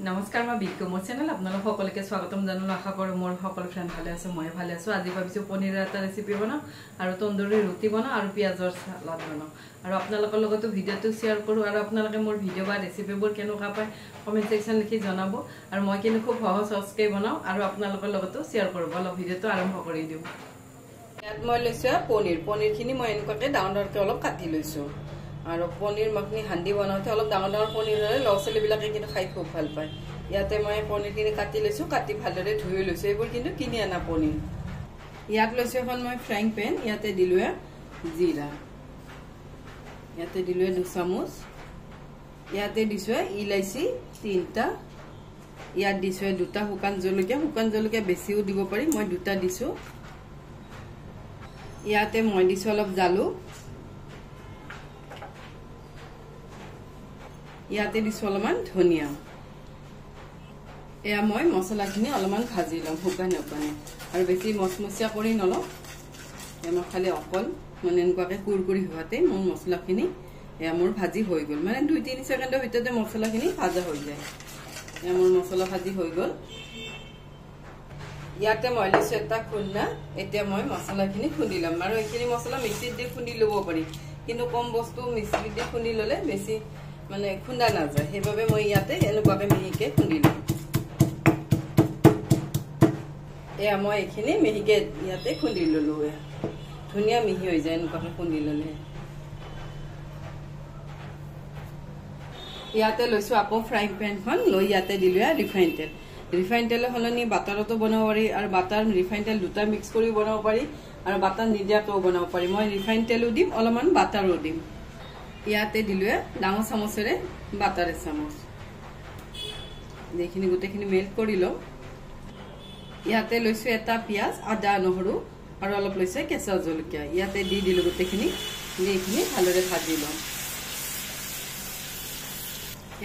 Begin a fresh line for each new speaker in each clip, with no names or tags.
নমস্কাৰ মই বিক্কু মোৰ চেনেল আপোনালোক সকলোকে স্বাগতম জনালো আশা কৰো মোৰ সকলো ফ্ৰেন্ড ভালে আছে মই ভালে আছো আজি ভাবিছো পনীৰৰ এটা ৰেচিপি বনাও আৰু তন্দুৰী ৰুটি বনাও আৰু পিয়াজৰ সালাড বনাও আৰু আপোনালোকৰ লগতো ভিডিওটো শেয়াৰ কৰো আৰু আপোনালোকে মোৰ ভিডিও বা ৰেচিপিবোৰ কেনেকুৱা পায় কমেন্ট সেকশন লিখি জনাব আৰু মই কিন্তু খুব সহজকৈ বনাও আৰু আপোনালোকৰ লগতো শেয়াৰ কৰিব অলপ ভিডিওটো আৰম্ভ কৰি দিও ইয়াত মই লৈছো পনীৰখিনি মই এনেকুৱাকৈ ডাঙৰকৈ অলপ কাটি লৈছো আৰু পনীৰ মখনি হান্দি বনাওতে অলপ ডাঙৰ পনীৰ হলে লছলি বিলাকে কিন্তু খাই খুব ভাল পায় ইয়াতে মই পনীৰখিনি কাটি লৈছো কাটি ভালদৰে ধুই লৈছো এইবোৰ কিন্তু কিনি আনা পনীৰ ইয়াত লৈছো এখন মই ফ্ৰাইং পেন ইয়াতে দিলোয়া জিৰা ইয়াতে দিলোয়া 2 চামুচ ইয়াতে দিছো ইলাইচি 3টা ইয়াত দিছো 2টা শুকান জলকীয়া বেছিও দিব পাৰি মই 2টা দিছো ইয়াতে মই দিছো অলপ জালুক ইয়াতে দিছো অলপমান ধনিয়া এয়া মই মছলাখিনি অলপমান ভাজি লম শুকানে আৰু বেছি মচমচীয়া কৰি নলম এয়া খালি অকল মানে এনেকুৱাকে কুৰকুৰি হোৱাতে মোৰ মছলাখিনি এয়া মোৰ ভাজি হৈ গল মানে 2-3 সেকেন্ডৰ ভিতৰতে মছলাখিনি ভাজা হৈ যায় এয়া মোৰ মছলা ভাজি হৈ গল ইয়াতে মই লৈছো এটা খুন্না এতিয়া মই মছলাখিনি খুন্দি লম আৰু এইখিনি মছলা মিক্সিত দি খুন্দি লব পাৰি কিন্তু কম বস্তু মিক্সিত দি খুন্দি ললে বেছি মানে খুন্দা না যায় হেবাবে মই ইয়াতে এনেকুৱাকে মিহিকে খুন্দি লম এয়া মই এইখিনি মিহিকে ইয়াতে খুন্দি ললো ধুনিয়া মিহি হৈ যায় এনেকুৱাকে খুন্দি ললে ইয়াতে লৈছো আকৌ ফ্ৰাইং পেনখন লৈ ইয়াতে দিলো ৰিফাইন তেল হলনি বাটাৰতো বনাব পাৰি আৰু বাটাৰ ৰিফাইন তেল দুটা মিক্স কৰি বনাব পাৰি আৰু বাটাৰ নিদিয়াকৈ বনাব পাৰি মই ৰিফাইন তেলো দিম অলপমান বাটাৰো দিম ইয়াতে দিলো ডাঙৰ চামুচেৰে বাটাৰ চামুচ দেখিনি গুটেখিনি মেল্ট কৰি লও ইয়াতে লৈছো এটা পিয়াজ আদা নহৰু আৰু অলপ লৈছে কেঁচা জলকীয়া ইয়াতে দি দিলো গুটেখিনি দেখিনি ভালৰে ভাজি লও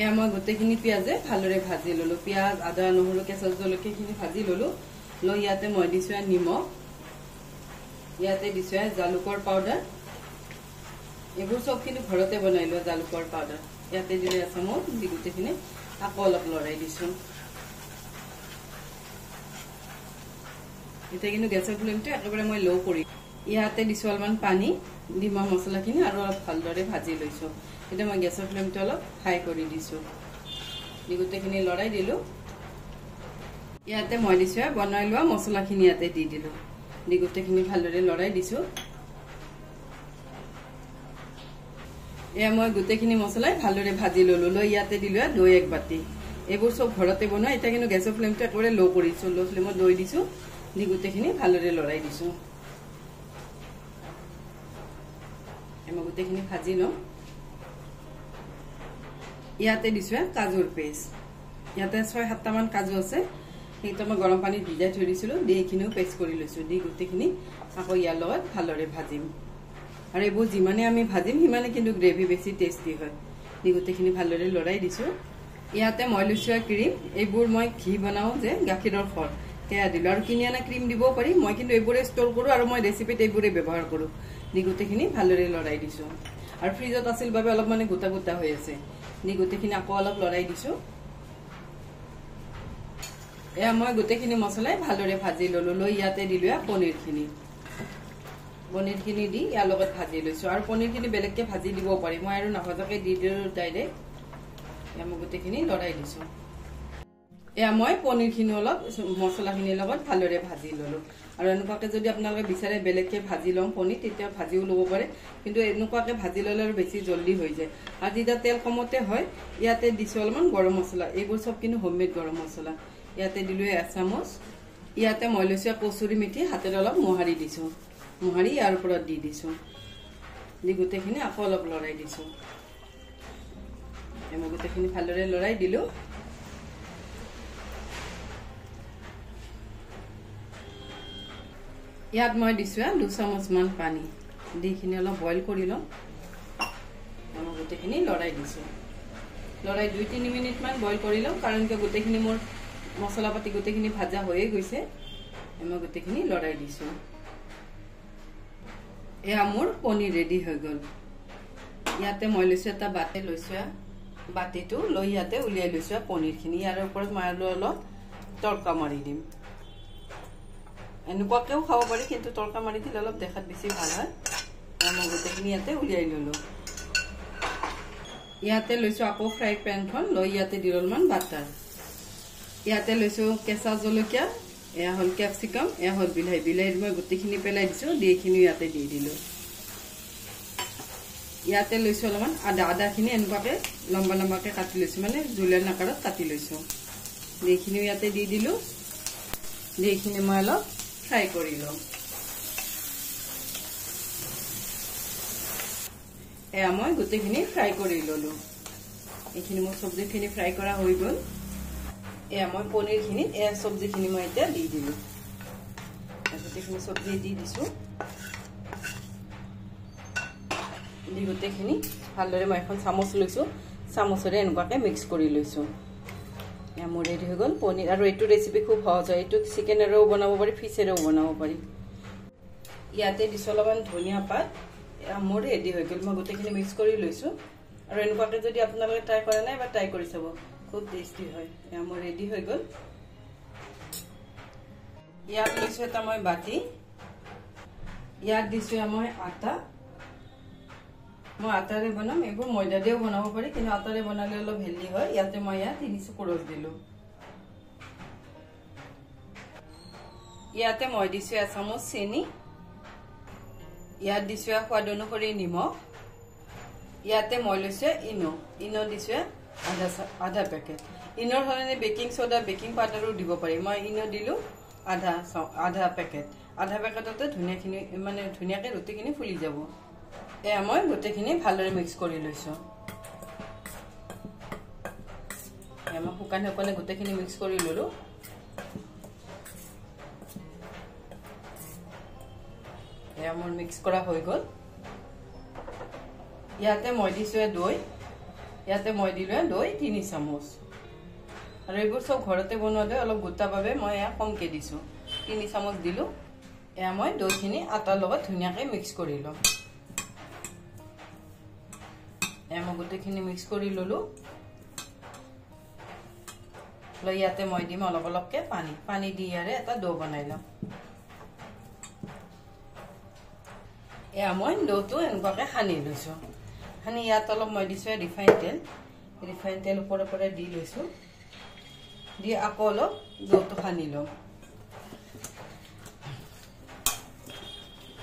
এয়া মই গুটেখিনি পিয়াজে ভালৰে ভাজি ললো পিয়াজ আদা নহৰু কেঁচা জলকীয়াখিনি ভাজি ললো লৈ ইয়াতে মই দিছো নিমখ ইয়াতে দিছো জালুকৰ পাউডাৰ এইবোৰ সব কিন্তু ঘৰতে বনাই লোৱা জালুকৰ পাউডাৰ ইয়াতে দিলে চামুচ দি গুটেখিনি আকৌ অলপ লৰাই দিছো এটা কিন্তু গ্যাসৰ ফ্লেমটো একেবাৰে মই লো কৰি ইয়াতে দিছো অলপমান পানী দি মই মছলাখিনি আৰু অলপ ভালদৰে ভাজি লৈছো এটা মই গ্যাসৰ ফ্লেমটো অলপ হাই কৰি দিছো দি গুটেখিনি লৰাই দিলো ইয়াতে মই দিছো বনাই লোৱা মছলাখিনি ইয়াতে দি দিলো দি গুটেখিনি ভালদৰে লৰাই দিছো এয়া মই গুটেখিনি মছলাই ভালদৰে ভাজি ললো লৈ ইয়াতে দিলো দৈ এক বাটি এইবোৰ সব ঘৰতে বনোৱা এটা কিন্তু গ্যাসৰ ফ্লেমটো একেবাৰে লো কৰিছো লো ফ্লেমত দৈ দিছো দি গুটেখিনি ভালদৰে লৰাই দিছো এমা গুটেখিনি ভাজি লম ইয়াতে দিছো কাজুৰ পেষ্ট ইয়াতে 6-7টা মান কাজু আছে সেইটো মই গৰম পানীত ভিজাই থৈ দিছিলো দি এইখিনিও পেষ্ট কৰি লৈছো দি গুটেখিনি আকৌ ইয়াৰ লগত ভালদৰে ভাজিম আৰু এইবোৰ যিমানে আমি ভাজিম সিমানে কিন্তু গ্ৰেভি বেছি টেস্টি হয় দি গুটেখিনি ভালদৰে লৰাই দিছো ইয়াতে মই লৈছো ক্ৰীম এইবোৰ মই ঘি বনাও যে গাখীৰৰ খৰ তেয়া দিলো আৰু কিনি আনা ক্ৰীম দিব পাৰি মই কিন্তু এইবোৰে ষ্টৰ কৰো আৰু মই ৰেচিপিত এইবোৰে ব্যৱহাৰ কৰো দি গুটেখিনি ভালদৰে লৰাই দিছো আৰু ফ্ৰিজত আছিল বাবে অলপ মানে গোটা গোটা হৈ আছে দি গুটেখিনি আকৌ অলপ লৰাই দিছো এয়া মই গুটেখিনি মছলাই ভালদৰে ভাজি ললো লৈ ইয়াতে দিলো পনীৰখিনি দি ইয়াৰ লগত ভাজি লৈছো আৰু পনীৰখিনি বেলেগকে ভাজি দিব পাৰি মই আৰু নাভাজাকে দি দিলো ডাইৰেক্ট এয়া মই গুটেখিনি লৰাই দিছো এয়া মই পনীৰখিনি অলপ মছলাখিনিৰ লগত ভালদৰে ভাজি ললো আৰু এনেকুৱাকে যদি আপোনালোকে বিচাৰে বেলেগকে ভাজি লম পনীৰ তেতিয়া ভাজিও লব পাৰে কিন্তু এনেকুৱাকে ভাজি ললে আৰু বেছি জলদি হৈ যায় আৰু যেতিয়া তেল কমতে হয় ইয়াতে দিছো অলপমান গৰম মছলা এইবোৰ সব কিন্তু হোমমেড গৰম মছলা ইয়াতে দিলো 1 চামুচ ইয়াতে মই লৈছো কচুৰি মেথি হাতেৰে অলপ মোহাৰি দিছো মোহাৰি ইয়াৰ ওপৰত দি দিছো দি গুটেখিনি আকৌ অলপ লৰাই দিছো এমা গুটেখিনি ভালদৰে লৰাই দিলো ইয়াত মই দিছো 2 চামুচ মান পানী দিখিনি অলপ বইল কৰি লম এমা গুটেখিনি লৰাই দিছো লৰাই 2-3 মিনিট মান বইল কৰি লম কাৰণ কি গুটেখিনি মোৰ মছলা পাতি গুটেখিনি ভাজা হৈয়ে গৈছে এমা গুটেখিনি লৰাই দিছো এয়া মোৰ পনীৰ ৰেডি হৈ গল ইয়াতে মই লৈছো এটা বাটে লৈছো বাটিটো লৈ ইয়াতে উলিয়াই লৈছো পনীৰখিনি ইয়াৰ ওপৰত মই আৰু অলপ তড়কা মাৰি দিম এনেকুৱাকেও খাব পাৰি কিন্তু তড়কা মাৰি দিলে অলপ দেখাত বেছি ভাল হয় মই গোটেইখিনি ইয়াতে উলিয়াই ললো ইয়াতে লৈছো আকৌ ফ্ৰাই পেনখন লৈ ইয়াতে দি অলপমান বাটাৰ ইয়াতে লৈছো কেঁচা জলকীয়া এয়া হল ক্যাপসিকাম এয়া হল বিলাহী মই গোটেইখিনি পেলাই দিছো এইখিনি ইয়াতে দি দিলো ইয়াতে লৈছো অলপমান আদাখিনি এনেকুৱাকে লম্বা লম্বাকে কাটি লৈছো মানে জুলিয়ান আকাৰত কাটি লৈছো এইখিনি ইয়াতে দি দিলো এইখিনি মই অলপ ফ্ৰাই কৰি লম এয়া মই গোটেইখিনি ফ্ৰাই কৰি ললো এইখিনি মোৰ সবজিখিনি ফ্ৰাই কৰা হৈ গল এয়া মই পনীৰখিনি এয়া সবজিখিনি মই এতিয়া দি দিলো গোটেইখিনি সবজি দি দিছো দি গোটেইখিনি ভালদৰে মই এখন চামুচ লৈছো চামুচৰে এনেকুৱাকে মিক্স কৰি লৈছো এয়া মোৰ ৰেডি হৈ গল পনীৰ আৰু এইটো ৰেচিপি খুব সহজ হয় এইটো চিকেনেৰেও বনাব পাৰি ফিশেৰেও বনাব পাৰি ইয়াতে দিছো অলপমান ধনিয়া পাত মোৰ ৰেডি হৈ গল মই গোটেইখিনি মিক্স কৰি লৈছো আৰু এনেকুৱাকে যদি আপোনালোকে ট্ৰাই কৰা নাই বা ট্ৰাই কৰি চাব খুব টেস্টি হয় এয়া মোৰ ৰেডি হৈ গল ইয়াত লৈছো এটা মই বাটি ইয়াত দিছো মই আটা মই আটাৰে বনাম এইবোৰ ময়দা দিও বনাব পাৰি কিন্তু আটাৰে বনালে অলপ হেলদি হয় ইয়াতে মই ইয়াত 3 কোৰচ দিলো ইয়াতে মই দিছো এচামুচ চেনি ইয়াত দিছো সোৱাদ অনুসৰি নিমখ ইয়াতে মই লৈছো ইনো দিছো আধা পেকেট ইনৰ সলনি বেকিং সোডা বেকিং পাউডাৰো দিব পাৰি মই ইনো দিলো আধা পেকেটতে ধুনিয়াখিনি মানে ধুনিয়াকে ৰুটিখিনি ফুলি যাব এয়া মই গোটেইখিনি ভালদৰে মিক্স কৰি লৈছো এয়া মই শুকান গোটেইখিনি মিক্স কৰি ললো এয়া মোৰ মিক্স কৰা হৈ গল ইয়াতে মই দিছো দৈ ইয়াতে মই দিলো দৈ 3 চামুচ আৰু এইবোৰ সব ঘৰতে বনোৱালে অলপ গোটাভাৱে মই এয়া কমকে দিছো 3 চামুচ দিলো এয়া মই দৈখিনি আটাৰ লগত ধুনিয়াকে মিক্স কৰি লম এয়া মই গোটেইখিনি মিক্স কৰি ললো লৈ ইয়াতে মই দিম অলপ অলপকে পানী দি ইয়াৰে এটা ডো বনাই লম এয়া মই ডোটো এনেকুৱাকে সানি লৈছো সানি ইয়াত অলপ মই দিছো ৰিফাইন তেল ওপৰে দি লৈছো দি আকৌ অলপ ডোটো সানি লম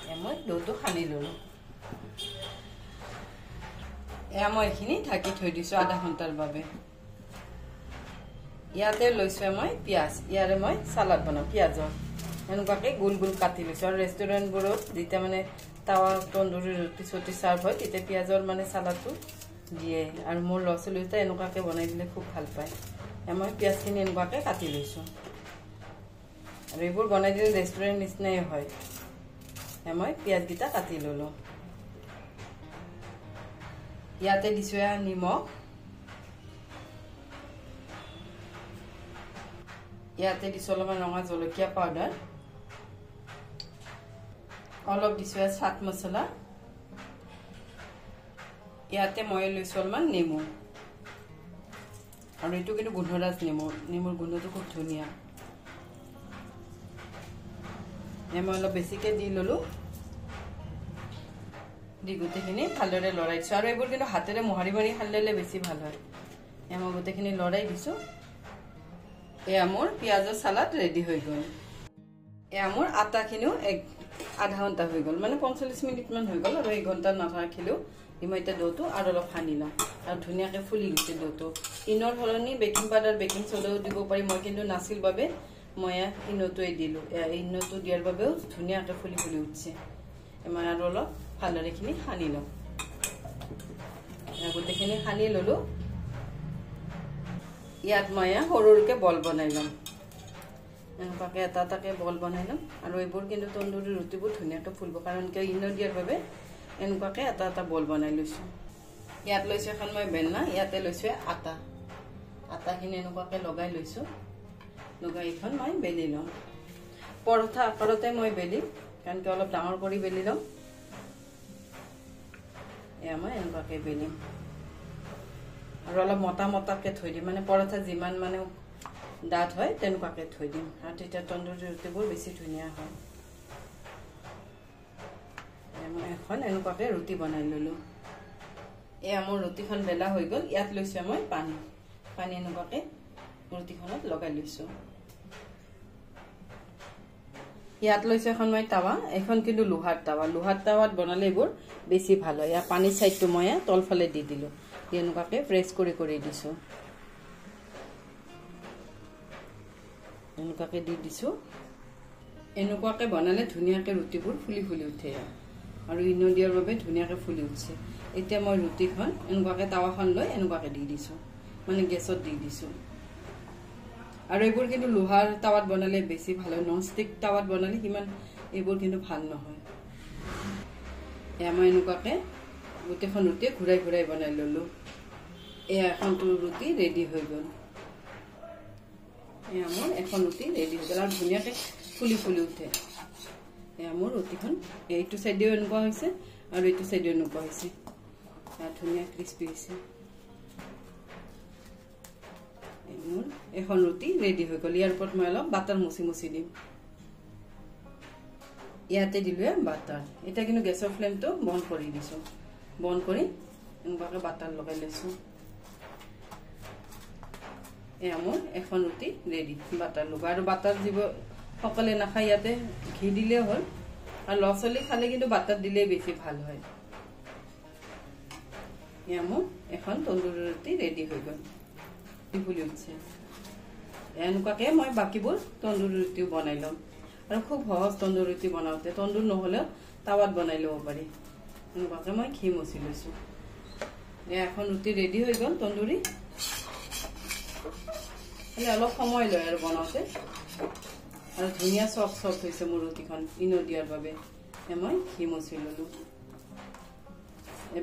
এয়া মই ডোটো সানি ললো এয়া মই এইখিনি ঢাকি থৈ দিছো আধা ঘণ্টাৰ বাবে ইয়াতে লৈছো মই পিয়াজ ইয়াৰে মই সালাড বনাম পিয়াজৰ এনেকুৱাকে গোল গোল কাটি লৈছো আৰু ৰেষ্টুৰেণ্টবোৰত যেতিয়া মানে তাৱা তন্দুৰী ৰুটি চটি সাৰ্ভ হয় তেতিয়া পিয়াজৰ মানে সালাডটো দিয়ে আৰু মোৰ লছলিতে এনেকুৱাকে বনাই দিলে খুব ভাল পায় মই পিয়াজখিনি এনেকুৱাকে কাটি লৈছো আৰু এইবোৰ বনাই দিলে ৰেষ্টুৰেণ্ট নিচিনাই হয় মই পিয়াজকিটা কাটি ললো ইয়াতে দিছো নিমখ ইয়াতে দিছো অলপমান ৰঙা জলকীয়া পাউডাৰ অলপ দিছো চাট মছলা ইয়াতে মই লৈছো অলপমান নেমু আৰু এইটো কিন্তু গোন্ধৰাজ নেমুৰ গোন্ধটো খুব ধুনীয়া মই অলপ বেছিকে দি ললো দি গোটেইখিনি ভালদৰে লৰাই দিছো আৰু এইবোৰ কিন্তু হাতেৰে মোহাৰি মাৰি খালে বেছি ভাল হয় মই গোটেইখিনি লৰাই দিছো এয়া মোৰ পিয়াজৰ সালাড ৰেডি হৈ গল এয়া মোৰ আটাখিনিও আধা ঘণ্টা হৈ গল মানে 45 মিনিট মান হৈ গল আৰু 1 ঘণ্টা নাথাকিলেও মই এতিয়া ডোটো আৰু অলপ সানি লম আৰু ধুনীয়াকে ফুলি গৈছে ডোটো ইনৰ সলনি বেকিং পাউডাৰ বেকিং সোডাও দিব পাৰি মই কিন্তু নাছিল বাবে মই ইনোটোই দিলো ইনোটো দিয়াৰ বাবেও ধুনীয়াকে ফুলি উঠছে মই আৰু অলপ ভালদৰে খিনি সানি লম গোটেইখিনি সানি ললো ইয়াত মই সৰুকে বল বনাই লম এনেকুৱাকে এটাকে বল বনাই লম আৰু এইবোৰ কিন্তু তন্দুৰী ৰুটিবোৰ ধুনীয়াকে ফুলব কাৰণ কি ইনো দিয়াৰ বাবে এনেকুৱাকে এটা বল বনাই লৈছো ইয়াত লৈছো এখন মই বেলনা ইয়াতে লৈছো আটাখিনি এনেকুৱাকে লগাই লৈছো লগাই এখন মই বেলি লম পৰঠা আকাৰতে মই বেলি কাৰণ কি অলপ ডাঙৰ কৰি বেলি লম এয়া মই এনেকুৱাকে বেলিম আৰু আৰু অলপ মটা মটাকে থৈ দিম মানে পৰঠা যিমান মানে ডাঠ হয় তেনেকুৱাকে থৈ দিম আৰু তেতিয়া তন্দুৰী ৰুটিবোৰ বেছি ধুনীয়া হয় মই এখন এনেকুৱাকে ৰুটি বনাই ললো এয়া মোৰ ৰুটিখন বেলা হৈ গ'ল ইয়াত লৈছো মই পানী এনেকুৱাকে ৰুটিখনত লগাই লৈছো ইয়াত লৈছো এখন মই তাৱা এখন কিন্তু লোহাৰ তাৱাত বনালে এইবোৰ বেছি ভাল হয় ইয়া পানীৰ সাইডটো মই তলফালে দি দিলো এনেকুৱাকে প্ৰেছ কৰি দিছো এনেকুৱাকে দি দিছো এনেকুৱাকে বনালে ধুনীয়াকে ৰুটিবোৰ ফুলি উঠে আৰু ইনো দিয়াৰ বাবে ধুনীয়াকে ফুলি উঠছে এতিয়া মই ৰুটিখন এনেকুৱাকে তাৱাখন লৈ এনেকুৱাকে দি দিছো মানে গেছত দি দিছো আৰু এইবোৰ কিন্তু লোহাৰ তাৱাত বনালে বেছি ভাল হয় ননষ্টিক তাৱাত বনালে কিমান এইবোৰ কিন্তু ভাল নহয় এয়া মই এনেকুৱাকে গোটেইখন ৰুটি ঘূৰাই বনাই ললো এয়া এখনটো ৰুটি ৰেডি হৈ গ'ল এয়া মোৰ এখন ৰুটি ৰেডি হৈ গ'ল আৰু ধুনীয়াকে ফুলি উঠে এয়া মোৰ ৰুটিখন এইটো সাইডেও এনেকুৱা হৈছে আৰু এইটো সাইডেও এনেকুৱা হৈছে ধুনীয়া ক্ৰিস্পি হৈছে মোৰ এখন ৰুটি ৰেডি হৈ গ'ল ইয়াৰ ওপৰত মই অলপ বাটাৰ মুছি দিম ইয়াতে দিলো বাটাৰ এটা কিন্তু গেছৰ ফ্লেমটো বন্ধ কৰি দিছো বন্ধ কৰি এনেকুৱাকে বাটাৰ লগাই লৈছো এয়া মোৰ এখন ৰুটি ৰেডি বাটাৰ লগা আৰু বাটাৰ দিব সকলে নাখায় ইয়াতে ঘি দিলে হ'ল আৰু লছলি খালে কিন্তু বাটাৰ দিলে বেছি ভাল হয় এয়া মোৰ এখন তন্দুৰী ৰুটি ৰেডি হৈ গ'ল ফুলি উঠছে এনেকুৱাকে মই বাকিবোৰ তন্দুৰী ৰুটিও বনাই লম আৰু খুব সহজ তন্দুৰী ৰুটি বনাওতে তন্দুৰ নহলে তাৱাত বনাই লব পাৰি এনেকুৱাকে মই ঘি মচি লৈছো এখন ৰুটি ৰেডি হৈ গ'ল তন্দুৰী অলপ সময় লয় আৰু বনাওতে আৰু ধুনীয়া সফট হৈছে মোৰ ৰুটিখন ইনো দিয়াৰ বাবে মই ঘি মচি ললো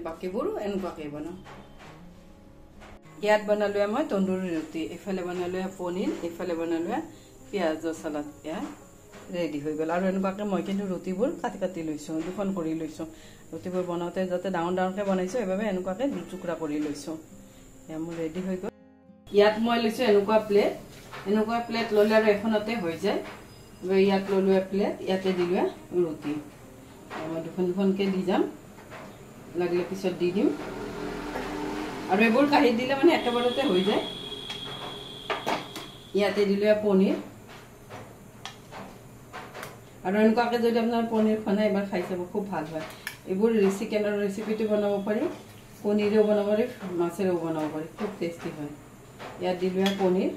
বাকিবোৰো এনেকুৱাকে বনাও ইয়াত বনালো মই তন্দুৰী ৰুটি এফালে বনালো পনীৰ এফালে বনালো পিয়াজৰ সালাদ এয়া ৰেডি হৈ গ'ল আৰু এনেকুৱাকে মই কিন্তু ৰুটিবোৰ কাটি লৈছো দুখন কৰি লৈছো ৰুটিবোৰ বনাওতে যাতে ডাঙৰকে বনাইছো এবাবে এনেকুৱাকে দুটুকুৰা কৰি লৈছো এয়া মোৰ ৰেডি হৈ গ'ল ইয়াত মই লৈছো এনেকুৱা প্লেট ললে আৰু এখনতে হৈ যায় ইয়াত ললো প্লেট ইয়াতে দিলো ৰুটি মই দুখনকে দি যাম লাগিলে পিছত দি দিম আৰু এইবোৰ কাঢ়ি দিলে মানে একেবাৰতে হৈ যায় ইয়াতে দিলো পনীৰ আৰু এনেকুৱাকে যদি আপোনাৰ পনীৰ খনে এবাৰ খাই চাব খুব ভাল হয় এইবোৰ চিকেনৰ ৰেচিপিটো বনাব পাৰি পনীৰেও বনাব পাৰি মাছেৰেও বনাব পাৰি খুব টেষ্টি হয় ইয়াত দিলো পনীৰ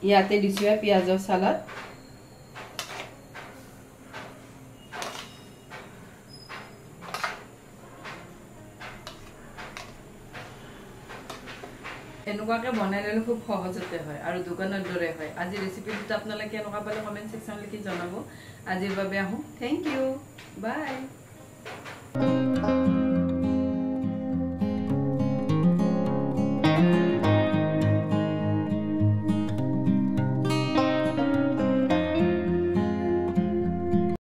ইয়াতে দিছো পিয়াজৰ সালাদ এনেকুৱাকে বনাই ললে খুব সহজতে হয় আৰু দোকানৰ দৰে হয় আজি ৰেচিপিটো আপোনালোকে কেনেকুৱা পালে কমেন্ট সেকশন লিখি জনাব আজিৰ বাবে আহো থ্যাংক ইউ বাই